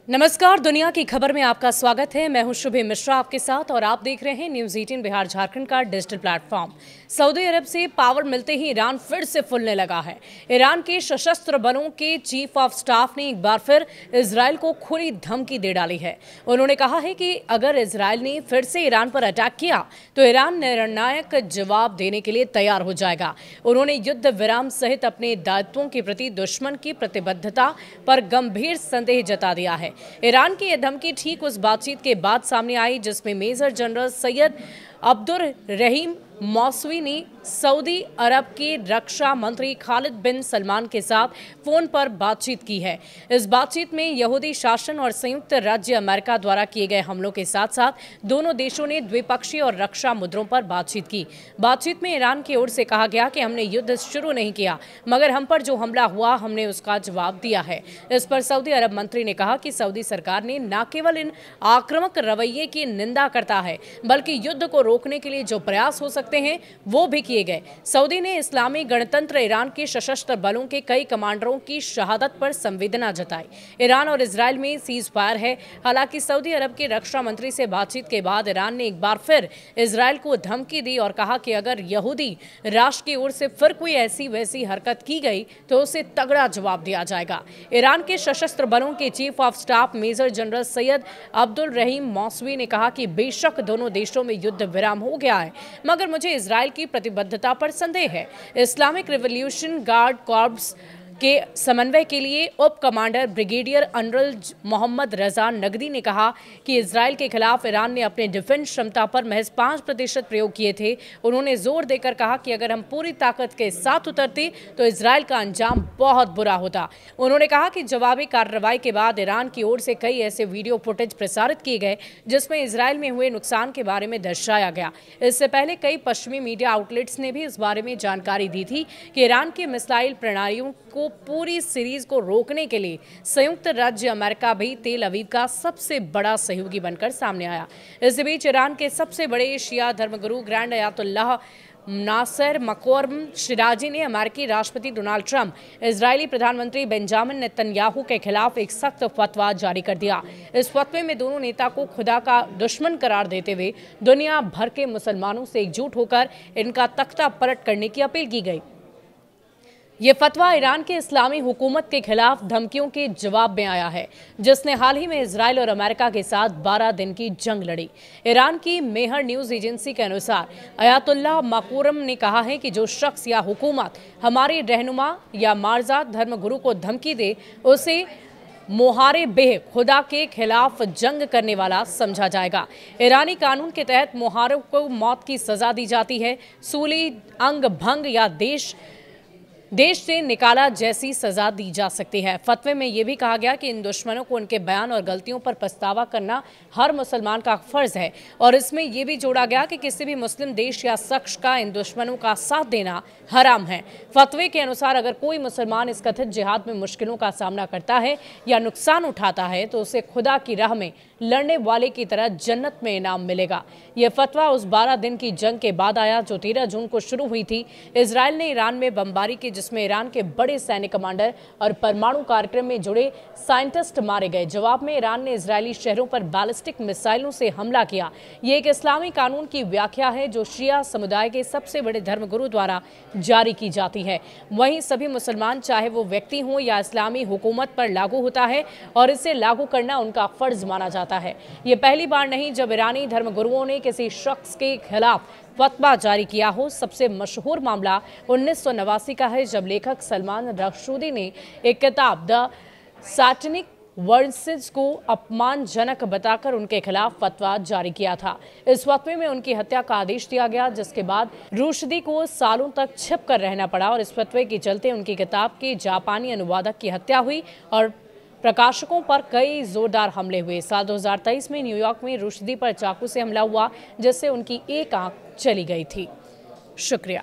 नमस्कार, दुनिया की खबर में आपका स्वागत है। मैं हूं शुभे मिश्रा आपके साथ और आप देख रहे हैं न्यूज़ 18 बिहार झारखंड का डिजिटल प्लेटफॉर्म। सऊदी अरब से पावर मिलते ही ईरान फिर से फूलने लगा है। ईरान के सशस्त्र बलों के चीफ ऑफ स्टाफ ने एक बार फिर इजरायल को खुली धमकी दे डाली है। उन्होंने कहा है कि अगर इजरायल ने फिर से ईरान पर अटैक किया तो ईरान निर्णायक जवाब देने के लिए तैयार हो जाएगा। उन्होंने युद्ध विराम सहित अपने दायित्वों के प्रति दुश्मन की प्रतिबद्धता पर गंभीर संदेह जता दिया है। ईरान की यह धमकी ठीक उस बातचीत के बाद सामने आई जिसमें major general Syed Abdul Rahim Mousavi ने सऊदी अरब के रक्षा मंत्री खालिद बिन सलमान के साथ फोन पर बातचीत की है। इस बातचीत में यहूदी शासन और संयुक्त राज्य अमेरिका द्वारा किए गए हमलों के साथ साथ दोनों देशों ने द्विपक्षीय और रक्षा मुद्दों पर बातचीत की। बातचीत में ईरान की ओर से कहा गया कि हमने युद्ध शुरू नहीं किया, मगर हम पर जो हमला हुआ हमने उसका जवाब दिया है। इस पर सऊदी अरब मंत्री ने कहा कि सऊदी सरकार ने न केवल इन आक्रामक रवैये की निंदा करता है बल्कि युद्ध को रोकने के लिए जो प्रयास हो सकते हैं वो भी किए गए। सऊदी ने इस्लामी गणतंत्र ईरान के सशस्त्र बलों के कई कमांडरों की शहादत पर संवेदना जताई। ईरान और इजरायल में सीज फायर है। हालांकि सऊदी अरब के रक्षा मंत्री से बातचीत के बाद ईरान ने एक बार फिर इजरायल को धमकी दी और कहा कि अगर यहूदी राष्ट्र की ओर से फिर कोई ऐसी वैसी हरकत की गई तो उसे तगड़ा जवाब दिया जाएगा। ईरान के सशस्त्र बलों के chief of staff major general Syed Abdul Rahim Mousavi ने कहा कि बेशक दोनों देशों में युद्ध विराम हो गया है, मगर मुझे इजरायल की प्रतिबद्धता पर संदेह है। इस्लामिक रिवॉल्यूशन गार्ड कॉर्प्स के समन्वय के लिए उप कमांडर ब्रिगेडियर जनरल मोहम्मद रजा नकदी ने कहा कि इजरायल के खिलाफ ईरान ने अपने डिफेंस क्षमता पर महज 5% प्रयोग किए थे। उन्होंने जोर देकर कहा कि अगर हम पूरी ताकत के साथ उतरते तो इजरायल का अंजाम बहुत बुरा होता। उन्होंने कहा कि जवाबी कार्रवाई के बाद ईरान की ओर से कई ऐसे वीडियो फुटेज प्रसारित किए गए जिसमें इजरायल में हुए नुकसान के बारे में दर्शाया गया। इससे पहले कई पश्चिमी मीडिया आउटलेट्स ने भी इस बारे में जानकारी दी थी कि ईरान की मिसाइल प्रणालियों को पूरी सीरीज को रोकने के लिए संयुक्त राज्य अमेरिका भी तेल अवीव का सबसे बड़ा सहयोगी बनकर सामने आया। इस बीच ईरान के सबसे बड़े शिया धर्मगुरु ग्रैंड अयातुल्लाह नासर मकौरम शिराजी ने अमेरिकी राष्ट्रपति डोनाल्ड ट्रंप, इजरायली प्रधानमंत्री बेंजामिन नेतन्याहू के खिलाफ एक सख्त फतवा जारी कर दिया। इस फतवे में दोनों नेता को खुदा का दुश्मन करार देते हुए दुनिया भर के मुसलमानों से एकजुट होकर इनका तख्ता पलट करने की अपील की गई। ये फतवा ईरान के इस्लामी हुकूमत के खिलाफ धमकियों के जवाब में आया है, जिसने हाल ही में इजरायल और अमेरिका के साथ 12 दिन की जंग लड़ी। ईरान की मेहर न्यूज एजेंसी के अनुसार अयातुल्लाह मकौरम ने कहा है कि जो शख्स या हुकूमत हमारे रहनुमा या मार्जा धर्मगुरु को धमकी दे उसे मोहारे बेह खुदा के खिलाफ जंग करने वाला समझा जाएगा। ईरानी कानून के तहत मोहारों को मौत की सजा दी जाती है। सूली, अंग भंग या देश से निकाला जैसी सजा दी जा सकती है। फतवे में यह भी कहा गया कि इन दुश्मनों को उनके बयान और गलतियों पर पछतावा करना हर मुसलमान का फर्ज है और इसमें यह भी जोड़ा गया कि किसी भी मुस्लिम देश या शख्स का इन दुश्मनों का साथ देना हराम है। फतवे के अनुसार अगर कोई मुसलमान इस कथित जिहाद में मुश्किलों का सामना करता है या नुकसान उठाता है तो उसे खुदा की राह में लड़ने वाले की तरह जन्नत में इनाम मिलेगा। यह फतवा उस 12 दिन की जंग के बाद आया जो 13 जून को शुरू हुई थी। इजरायल ने ईरान में बमबारी की जिसमें ईरान के बड़े सैन्य कमांडर और परमाणु कार्यक्रम में जुड़े साइंटिस्ट मारे गए। जवाब में ईरान ने इजरायली शहरों पर बैलिस्टिक मिसाइलों से हमला किया। ये एक इस्लामी कानून की व्याख्या है जो शिया समुदाय के सबसे बड़े धर्मगुरु द्वारा जारी की जाती है। वहीं सभी मुसलमान चाहे वो व्यक्ति हों या इस्लामी हुकूमत पर लागू होता है और इसे लागू करना उनका फर्ज माना जाता है। ये पहली बार नहीं जब ईरानी धर्मगुरुओं ने किसी शख्स के खिलाफ फतवा जारी किया हो। सबसे मशहूर मामला 1989 का है जब लेखक सलमान रशदी ने एक किताब द सैटेनिक वर्सेस को अपमानजनक बताकर उनके खिलाफ फतवा जारी किया था। इस फतवे में उनकी हत्या का आदेश दिया गया जिसके बाद रुशदी को सालों तक छिप कर रहना पड़ा और इस फतवे के चलते उनकी किताब के जापानी अनुवादक की हत्या हुई और प्रकाशकों पर कई जोरदार हमले हुए। साल 2023 में न्यूयॉर्क में रुशदी पर चाकू से हमला हुआ जिससे उनकी एक आंख चली गई थी। शुक्रिया।